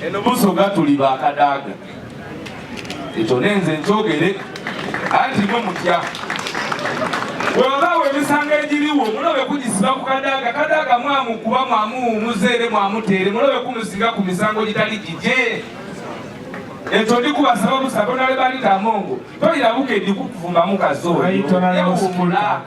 eno busoga tuli ba Kadaga ekyo nenze nkyogere anti mwe mutya webawe emisanga egiriwo mulobe kugisiba ku Kadaga mwamukuba mwamuwumuzeere mwamuteere mulobe kumusinga ku misango gitali gije ekyo ndikubasaba busaba nale balita Mongo toyirabuke ndikukuvumbamu kazoyo yewumula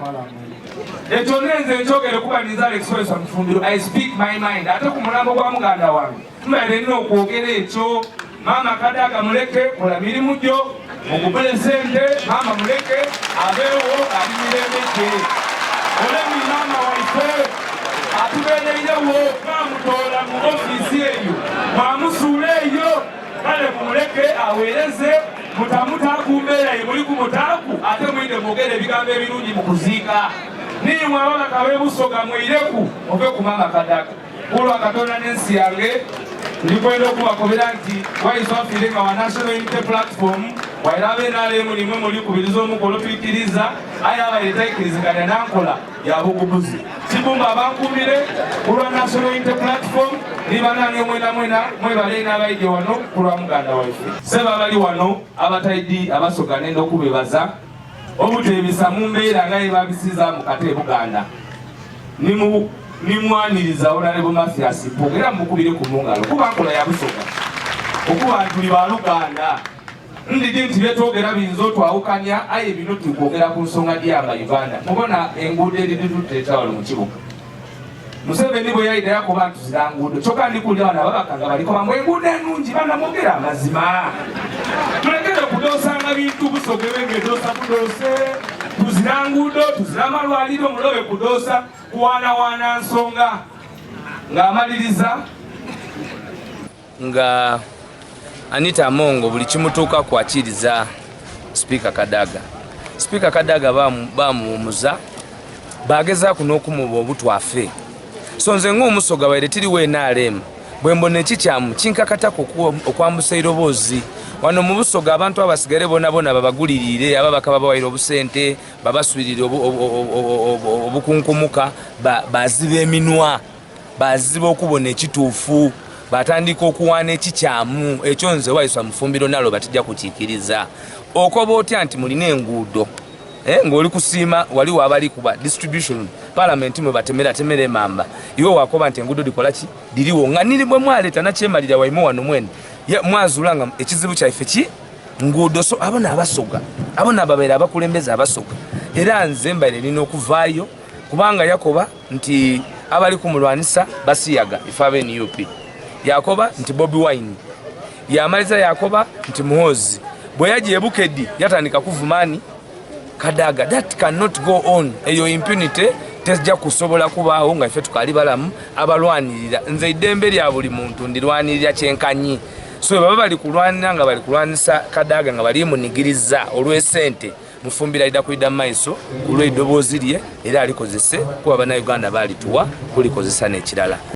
ekyo nenze nkyogere kuba ninza Alex Waiswa Mufunbira. I speak my mind ate ku mulambo gwa muganda wange tumaire nina okwogera ekyo. Mama Kadaga muleke kola mirimu gyo mukubele sente mama muleke abeewo ali mirembe gye olemi mama waife atubeereirewo mwamutola mu ofiisi eyo mwamusuula eyo kale mumuleke aweereze mutamutakumbeera ye muli ku mutaaku ate mwinde mwogere ebigambo ebirungi mu kuziika nimwe ababaka b'ebusoga mwireku ove ku mama Kadaga kulwa Katonda n'ensi yange ndikwenda okubakobera nti Waiswa afiire nga wa National Unity Platform wairabe nalemu nimwe mulikubiriza omukolo tuikiriza aye abaire tayikiriziganya nankola ya bugubuzi kibumba abankumire kulwa National Unity Platform nibanange mwena mwebale n'abaije wano kulwa muganda waife seba bali wano abataidi abasoga nenda okubebaza obuteebisa mu mbeera nga yebabisiza mu kate Buganda nimwaniriza Honorable Mathias pogera mukubire ku mungalo kuba nkola ya busoga okuba tuli ba Luganda ndidi nti byetwogera binzo twawukanya aye bino tukwogera ku nsonga y'aba Uganda mubona enguudo eridi tuteeta wano mu kibuga Museveni bwe yayita yakuba bantu ziranguudo kyokka ndikulira bana babakanga baliko bamwe enguudo ennungi bana mwogera amazima tulekere kudoosanga bintu busoga ebengedoosa kudoose tuziranguudo tuzira amalwaliro mulobe kudoosa kuwaanawaana nsonga ng'amaliriza nga Anita Mongo buli kimutuuka kwakiriza Speaker Kadaga. Speaker Kadaga bamuwumuza bagezaako n'okumuba obutwafe so nze ng'omusoga baire tiriwo NRM bwe mbona ekikyamu kinkakatako okwambusa eiroboozi wano mu busoga abantu abasigale bonna babagulirire ababaka babawaire obusente babaswirire obukunkumuka baziba eminwa baziba okubona ekituufu batandika okuwaana ekikyamu ekyo nze Waiswa Mufunbira nalo batijja kukiikiriza okoba otya nti mulina enguudo ng'oli kusiima waliwo abali kuba distribution parliament mwe batemera emamba iwe wakoba nti enguudo dikola ki diriwo nga niri bwe mwaleeta nakyemalira waimu wano mwene mwazulanga ekizibu kyaife ki nguudo so abona abasoga abona ababeera abakulembeza abasoga era nze mbaire nina okuvaayo kubanga yakoba nti abali kumulwanisa basiyaga ife ab'NUP yakoba nti Bobi Wine yamaliza yakoba nti Muhozi bwe yagiye Bukedi yatandika kuvumani Kadaga. That cannot go on. Eyo impunity tejja kusobola kubaawo nga ife tukali balamu abalwanirira nze iddembe lya buli muntu ndirwanirira kyenkanyi so baba bali kulwanira nga bali kulwanisa Kadaga nga bali munigiriza olw'esente Mufunbira ida kuidda maiso kulw'eddoboozi lye era alikozese kuba bannayuganda balituwa kulikozesa n'ekirala.